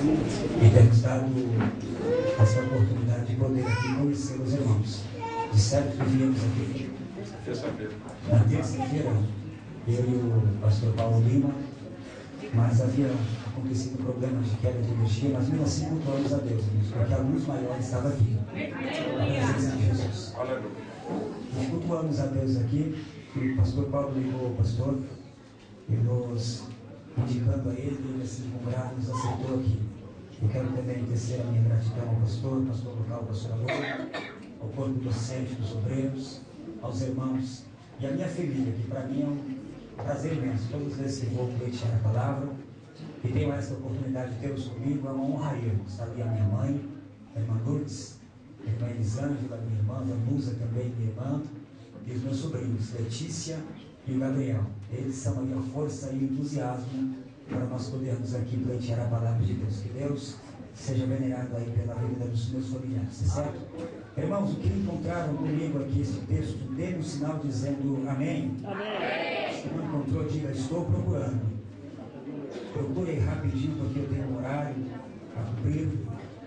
e temos dado essa oportunidade de poder aqui conhecer os irmãos. De certo que viemos aqui na terça-feira, eu e o pastor Paulo Lima, mas havia acontecido um problema de queda de energia, mas mesmo assim cultuamos a Deus, porque a luz maior estava aqui, a presença de Jesus. Nós cultuamos a Deus aqui, e o pastor Paulo ligou o pastor, e nos indicando a ele assim, com grado, nos aceitou aqui. Eu quero também tecer a minha gratidão ao pastor local, pastor Alô, ao corpo docente dos obreiros, aos irmãos e à minha família, que para mim é um prazer imenso. Todas as vezes que vou pleitear a palavra e tenho essa oportunidade de tê-los comigo, é uma honra eu. Está ali a minha mãe, a irmã Lourdes, a irmã Elisângela, a minha irmã, Vanusa também, minha irmã, e os meus sobrinhos, Letícia e o Gabriel. Eles são a minha força e entusiasmo para nós podermos aqui pleitear a palavra de Deus. Que Deus seja venerado aí pela vida dos meus familiares, certo? Irmãos, o que encontraram comigo aqui esse texto, dê um sinal dizendo amém. Amém. Se não encontrou, diga, estou procurando. Procure rapidinho, porque eu tenho um horário a cumprir.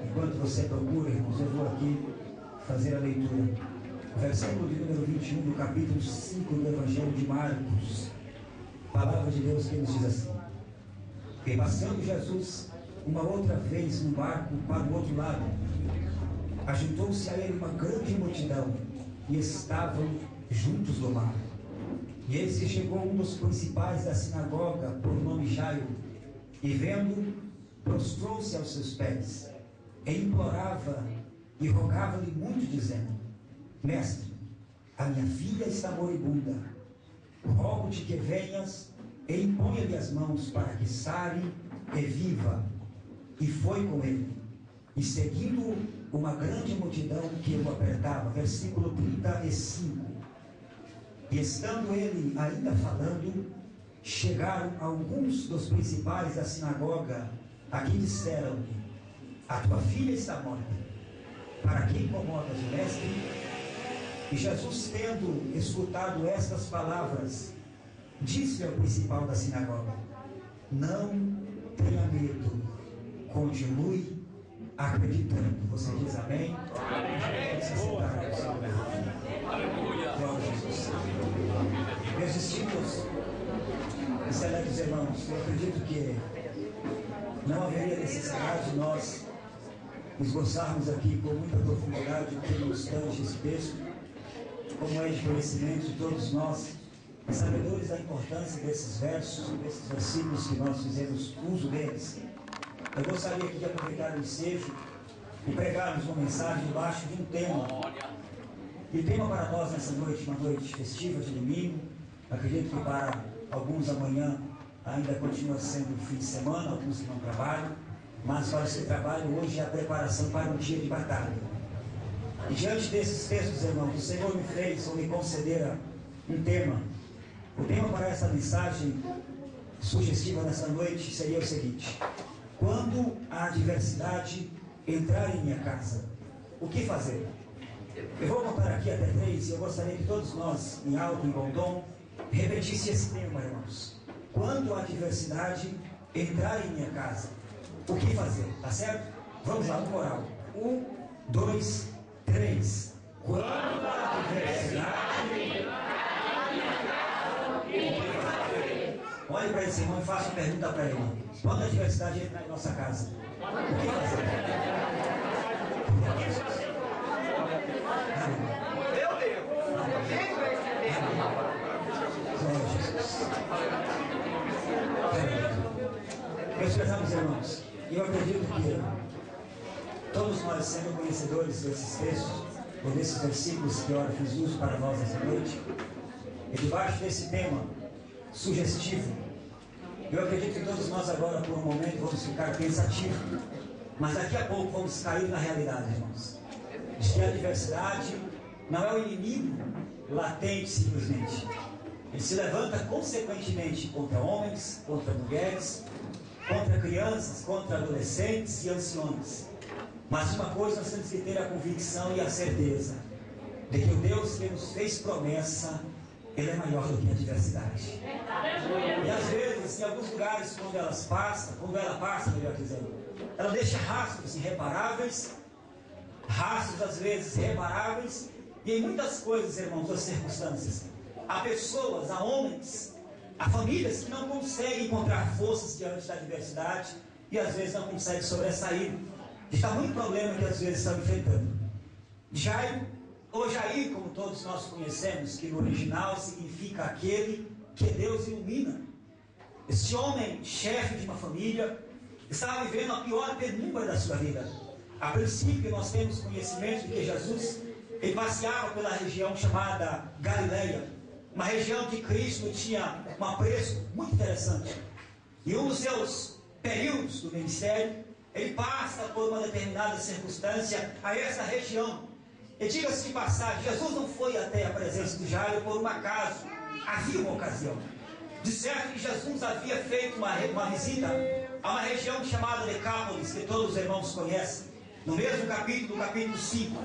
Enquanto você procura, irmãos, eu vou aqui fazer a leitura. Versículo de número 21 do capítulo 5 do Evangelho de Marcos. Palavra de Deus que nos diz assim: e passando Jesus uma outra vez no barco para o outro lado, ajuntou-se a ele uma grande multidão, e estavam juntos do mar. E eis que chegou um dos principais da sinagoga, por nome Jairo, e vendo, prostrou-se aos seus pés, e implorava e rogava-lhe muito, dizendo: Mestre, a minha filha está moribunda, rogo-te que venhas e imponha-lhe as mãos para que sare e viva. E foi com ele, e seguindo uma grande multidão que o apertava. Versículo 35. E estando ele ainda falando, chegaram alguns dos principais da sinagoga, a quem disseram-lhe: a tua filha está morta, para que incomodas o mestre? E Jesus, tendo escutado estas palavras, disse ao principal da sinagoga: não tenha medo, continue acreditando. Você diz amém? Amém. Glória a Jesus. Meus discípulos, excelentes irmãos, eu acredito que não haveria necessidade de nós esboçarmos aqui com muita profundidade o que nos tange esse texto, como é de conhecimento de todos nós, sabedores da importância desses versos, desses versículos que nós fizemos uso deles. Eu gostaria aqui de aproveitar o ensejo e pregarmos uma mensagem debaixo de um tema. E o tema para nós nessa noite, uma noite festiva de domingo, acredito que para alguns amanhã ainda continua sendo fim de semana, alguns que não trabalham, mas para os que trabalham, hoje é a preparação para um dia de batalha. E diante desses textos, irmãos, o Senhor me fez ou me concedera um tema. O tema para essa mensagem sugestiva nessa noite seria o seguinte: quando a adversidade entrar em minha casa, o que fazer? Eu vou contar aqui até 3 e eu gostaria que todos nós, em alto e bom tom, repetisse esse tema, irmãos. Quando a adversidade entrar em minha casa, o que fazer? Tá certo? Vamos lá, no moral. 1, 2, 3. Quando a adversidade entrar em minha casa, o que fazer? Olhe para esse irmão e faça uma pergunta para ele. Quando a adversidade entrar em nossa casa, o que fazer? Meu Deus! Meus prezados irmãos, eu acredito que todos nós, sendo conhecedores desses textos, ou desses versículos que eu fiz uso para nós essa noite, e debaixo desse tema sugestivo, eu acredito que todos nós agora, por um momento, vamos ficar pensativos, mas daqui a pouco vamos cair na realidade, irmãos, de que a adversidade não é o inimigo latente simplesmente. Ele se levanta consequentemente contra homens, contra mulheres, contra crianças, contra adolescentes e anciões. Mas uma coisa nós temos que ter a convicção e a certeza de que o Deus que nos fez promessa, Ele é maior do que a adversidade. E às vezes, em alguns lugares, quando ela passa, melhor dizendo, ela deixa rastros irreparáveis, rastros às vezes irreparáveis, e em muitas coisas, irmãos, as circunstâncias. Há pessoas, há homens, há famílias que não conseguem encontrar forças diante da adversidade e às vezes não conseguem sobressair de tamanho problema que às vezes estão enfrentando. Jairo, ou Jair, como todos nós conhecemos, que no original significa aquele que Deus ilumina. Este homem, chefe de uma família, estava vivendo a pior penumbra da sua vida. A princípio, nós temos conhecimento de que Jesus, ele passeava pela região chamada Galileia, uma região que Cristo tinha um apreço muito interessante. E um dos seus períodos do ministério, ele passa por uma determinada circunstância a essa região. E diga-se de passagem, Jesus não foi até a presença de Jairo por um acaso. Havia uma ocasião. De certo que Jesus havia feito uma visita a uma região chamada Decápolis, que todos os irmãos conhecem, no mesmo capítulo, do capítulo 5,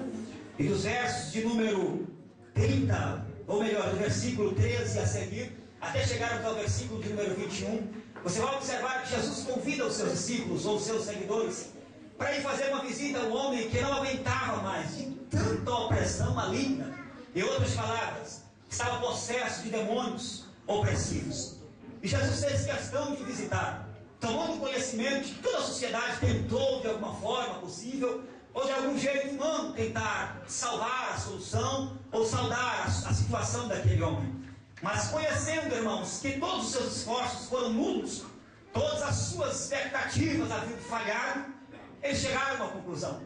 e dos versos de número 30, ou melhor, do versículo 13 a seguir, até chegarmos ao versículo de número 21, você vai observar que Jesus convida os seus discípulos ou os seus seguidores para ir fazer uma visita a um homem que não aguentava mais de tanta opressão maligna. Em outras palavras, estava possesso de demônios opressivos. E Jesus fez questão de visitar, tomando conhecimento de que toda a sociedade tentou de alguma forma possível, ou de algum jeito humano, tentar salvar a solução, ou saudar a situação daquele homem. Mas conhecendo, irmãos, que todos os seus esforços foram nulos, todas as suas expectativas haviam falhado, eles chegaram a uma conclusão: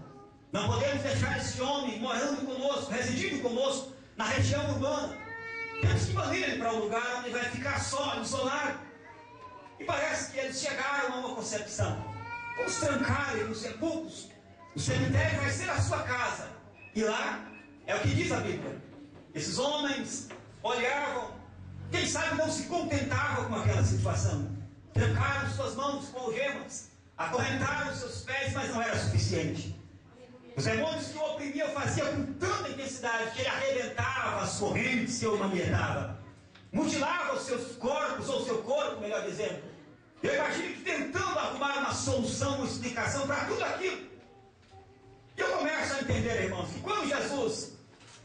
não podemos deixar esse homem morando conosco, residindo conosco na região urbana. Temos que banir ele para um lugar onde ele vai ficar só, isolado. E parece que eles chegaram a uma concepção: vamos trancar ele nos sepulcros, o cemitério vai ser a sua casa. E lá, é o que diz a Bíblia, esses homens olhavam, quem sabe não se contentavam com aquela situação, trancaram suas mãos com algemas, acorrentaram seus pés, mas não era suficiente. Os demônios que o oprimiam faziam com tanta intensidade que ele arrebentava as correntes que o manietava, mutilava os seus corpos, ou seu corpo, melhor dizendo. Eu imagino que tentando arrumar uma solução, uma explicação para tudo aquilo. E eu começo a entender, irmãos, que quando Jesus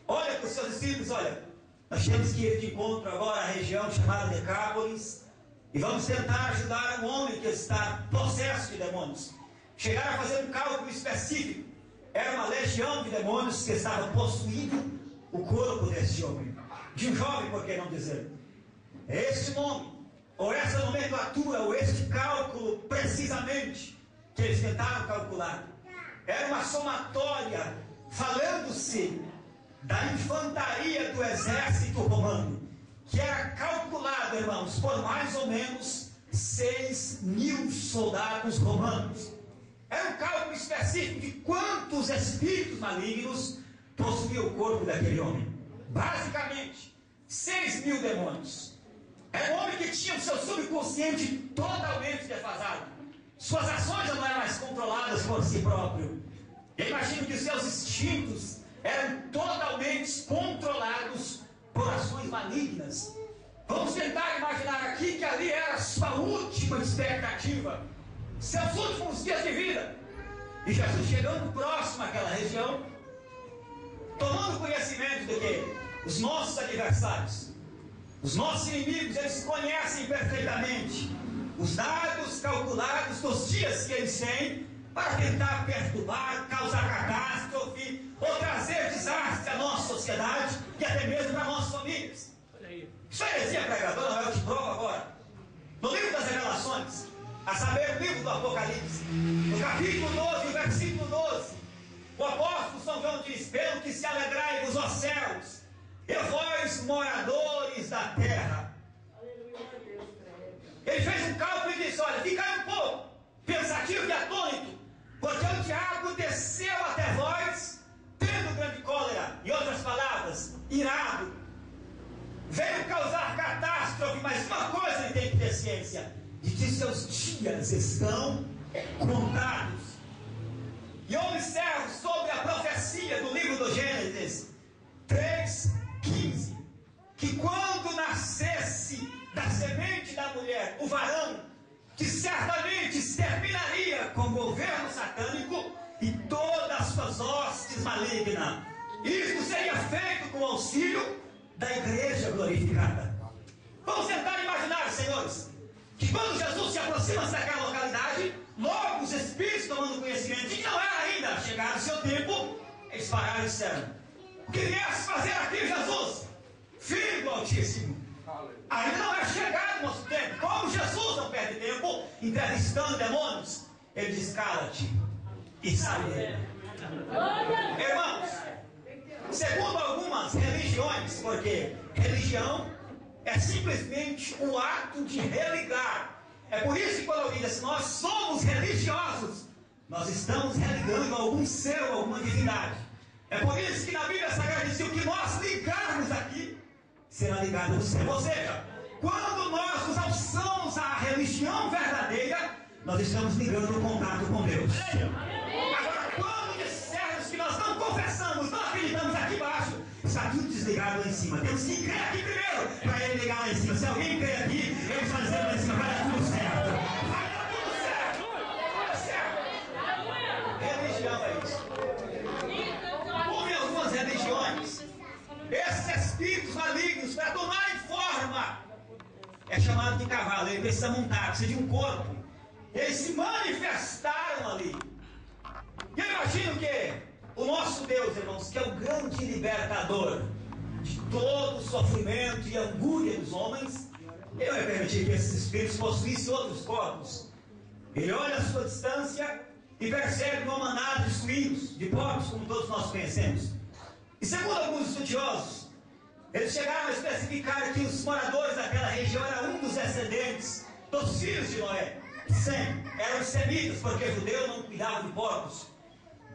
olha para os seus discípulos, olha, nós temos que ir de encontro agora à região chamada Decápolis, e vamos tentar ajudar um homem que está possesso de demônios. Chegaram a fazer um cálculo específico. Era uma legião de demônios que estava possuindo o corpo desse homem. De um jovem, por que não dizer? Este nome, ou essa nomenclatura, ou este cálculo precisamente, que eles tentaram calcular, era uma somatória, falando-se da infantaria do exército romano, que era calculado, irmãos, por mais ou menos 6.000 soldados romanos. Era um cálculo específico de quantos espíritos malignos possuía o corpo daquele homem. Basicamente, 6.000 demônios. Era um homem que tinha o seu subconsciente totalmente defasado. Suas ações já não eram mais controladas por si próprio. Eu imagino que os seus instintos eram totalmente controlados por ações malignas. Vamos tentar imaginar aqui que ali era a sua última expectativa, seus últimos dias de vida. E Jesus chegando próximo àquela região, tomando conhecimento de que os nossos adversários, os nossos inimigos, eles conhecem perfeitamente os dados calculados dos dias que eles têm para tentar perturbar, causar catástrofe ou trazer desastre à nossa sociedade e até mesmo para nossas famílias. Isso é heresia pregadora, não é? Eu te provo agora. No livro das Revelações, a saber, o livro do Apocalipse, no capítulo 12, o versículo 12, o apóstolo São João diz: pelo que se alegrai-vos, ó céus, e vós, moradores da terra. Ele fez um cálculo e disse: olha, ficai um pouco pensativo e atônito, porque o diabo desceu até vós, tendo grande cólera, em outras palavras, irado, veio causar catástrofe, mas uma coisa ele tem que ter ciência, de que seus dias estão contados. E eu observo sobre a profecia do livro do Gênesis 3:15, que quando nascesse da semente da mulher o varão, que certamente exterminaria com o governo satânico e todas as suas hostes malignas. Isso seria feito com o auxílio da igreja glorificada. Vamos tentar imaginar, senhores, que quando Jesus se aproxima daquela localidade, logo os espíritos, tomando conhecimento de que não era ainda chegado o seu tempo, eles pararam e disseram: o que viesse fazer aqui, Jesus, Filho do Altíssimo? Ainda não é chegado o nosso tempo. Como Jesus não perde tempo entrevistando demônios, ele diz: cala-te e sai dele. Irmãos, segundo algumas religiões, porque religião é simplesmente o ato de religar. É por isso que quando alguém diz assim, nós somos religiosos, nós estamos religando algum ser ou alguma divindade. É por isso que na Bíblia Sagrada diz que o que nós ligarmos aqui será ligado no céu. Ou seja, quando nós nos alçamos à religião verdadeira, nós estamos ligando o contato com Deus. Agora, quando dissermos que nós não confessamos, não acreditamos aqui embaixo, está tudo desligado lá em cima. Temos que crer aqui primeiro para ele ligar lá em cima. Se alguém crer aqui, ele vai dizer lá em cima: vai dar tudo certo. Vai dar tudo certo. Vai dar certo. Religião é isso. Como em algumas religiões, esses espíritos malignos, para tomarem forma, é chamado de cavalo. Ele precisa montar, precisa de um corpo. Eles se manifestaram ali. E eu imagino que o nosso Deus, irmãos, que é o grande libertador de todo o sofrimento e angústia dos homens, ele vai permitir que esses espíritos possuíssem outros corpos. Ele olha a sua distância e percebe uma manada de suínos, de porcos, como todos nós conhecemos. E segundo alguns estudiosos, eles chegaram a especificar que os moradores daquela região eram um dos descendentes dos filhos de Noé. Sim, eram semitas, porque judeu não cuidava de porcos.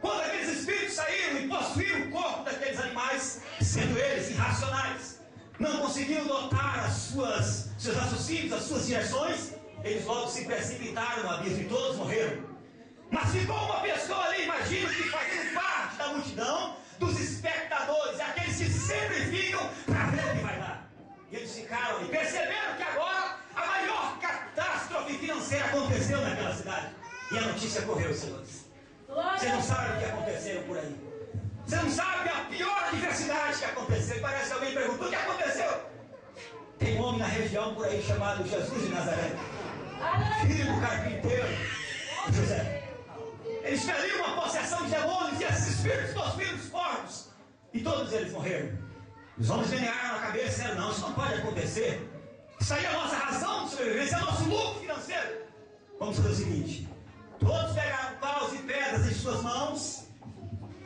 Quando aqueles espíritos saíram e possuíram o corpo daqueles animais, sendo eles irracionais, não conseguiam dotar seus raciocínios, as suas direções, eles logo se precipitaram no abismo e todos morreram. Mas ficou uma pessoa ali, imagino que fazendo parte da multidão, dos espectadores, aqueles que sempre ficam para ver o que vai dar. E eles ficaram ali, perceberam que agora a maior catástrofe financeira aconteceu naquela cidade. E a notícia correu, senhores. Você não sabe o que aconteceu por aí. Você não sabe a pior adversidade que aconteceu. Parece que alguém perguntou: o que aconteceu? Tem um homem na região por aí chamado Jesus de Nazaré, filho do carpinteiro José. Ele expeliu uma possessão de demônios e esses espíritos possuíram os corpos. E todos eles morreram. Os homens menearam a cabeça e disseram: não, isso não pode acontecer. Isso aí é a nossa razão de sobrevivência, é o nosso lucro financeiro. Vamos fazer o seguinte: todos pegaram paus e pedras em suas mãos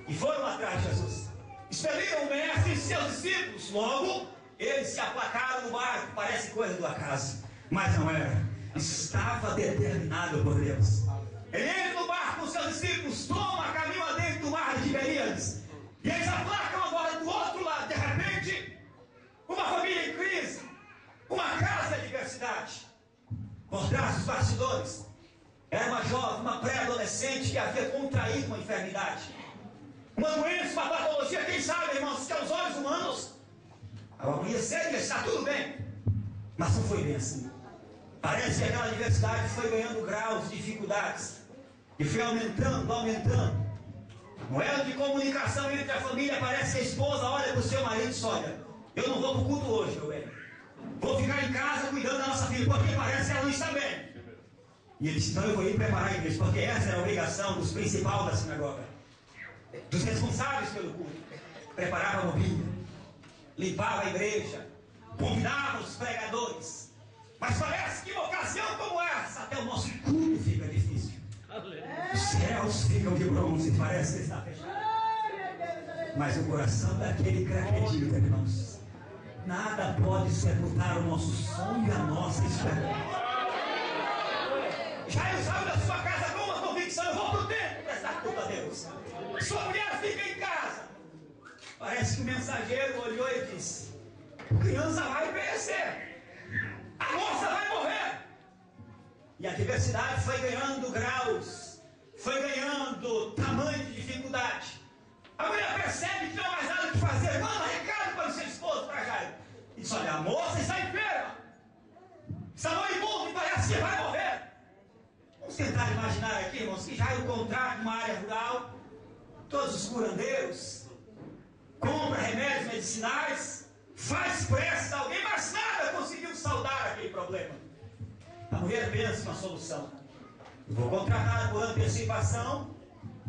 e foram atrás de Jesus. Expeliram o mestre e seus discípulos. Logo, eles se aplacaram no barco. Parece coisa do acaso, mas não era. Estava determinado por Deus. Ele entra no barco com seus discípulos, toma caminho adentro do mar de Tiberíades. E eles aplacam agora do outro lado. De repente, uma família em crise, uma casa de diversidade. Por trás dos bastidores, era uma jovem, uma pré-adolescente que havia contraído uma enfermidade, uma doença, uma patologia. Quem sabe, irmãos, que aos olhos humanos a mulher séria está tudo bem, mas não foi bem assim. Parece que aquela diversidade foi ganhando graus de dificuldades e foi aumentando. No elo de comunicação entre a família, parece que a esposa olha para o seu marido e diz: olha, eu não vou para o culto hoje, meu bem, vou ficar em casa cuidando da nossa filha, porque parece que ela não está bem. E ele disse: então eu vou ir preparar a igreja, porque essa era a obrigação dos principais da sinagoga, dos responsáveis pelo culto. Preparava a mobília, limpava a igreja, convidava os pregadores. Mas parece que em uma ocasião como essa, até o nosso culto fica difícil. Os céus ficam de bronze, parece que está fechado. Mas o coração daquele que acredita, irmãos, nada pode sepultar o nosso sonho e a nossa esperança. Jairo saiu da sua casa com uma convicção: eu vou para o templo prestar culto a Deus. Sua mulher fica em casa. Parece que o mensageiro olhou e disse: a criança vai perecer, a moça vai morrer. E a diversidade foi ganhando graus, foi ganhando tamanho de dificuldade. A mulher percebe que não há mais nada o que fazer, manda recado para o seu esposo, para Jairo, e diz: olha, a moça está enferma, está moribunda e parece que vai morrer. Vamos tentar imaginar aqui, irmãos, que Jairo sai o contrato numa área rural, todos os curandeiros, compra remédios medicinais, faz pressa a alguém, mas nada conseguiu saldar aquele problema. A mulher pensa uma solução. Eu vou contratar por antecipação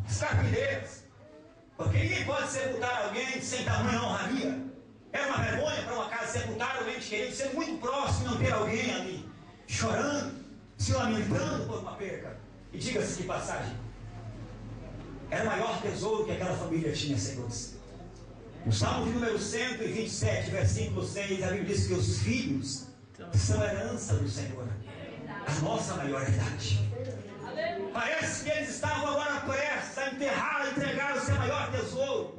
os carpinteiros, porque ninguém pode sepultar alguém sem tamanha honraria. Era uma vergonha para uma casa sepultar alguém querido, ser muito próximo e não ter alguém ali chorando, se lamentando por uma perca. E diga-se de passagem, era o maior tesouro que aquela família tinha, senhores. No Salmo de número 127, versículo 6, a Bíblia diz que os filhos são herança do Senhor, a nossa maior idade. Parece que eles estavam agora prestes a enterrar, a entregar o seu maior tesouro.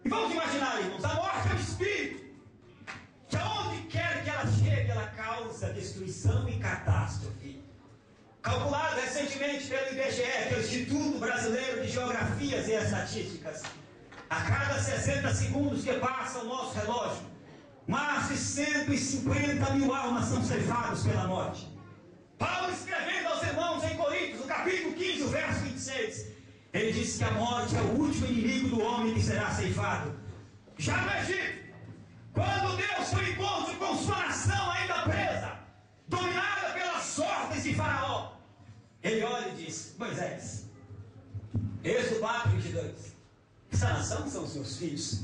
E vamos imaginar, irmãos, a morte é um espírito, que aonde quer que ela chegue, ela causa destruição e catástrofe. Calculado recentemente pelo IBGE, que é o Instituto Brasileiro de Geografias e Estatísticas, a cada 60 segundos que passa o nosso relógio, mais de 150 mil almas são ceifadas pela morte. Paulo, escrevendo aos irmãos em Coríntios, no capítulo 15, o verso 26, ele disse que a morte é o último inimigo do homem que será ceifado. Já no Egito, quando Deus foi em encontro com sua nação ainda presa, dominada pelas ordens de Faraó, ele olha e diz: Moisés, Êxodo 4, 22, essa nação são os meus filhos.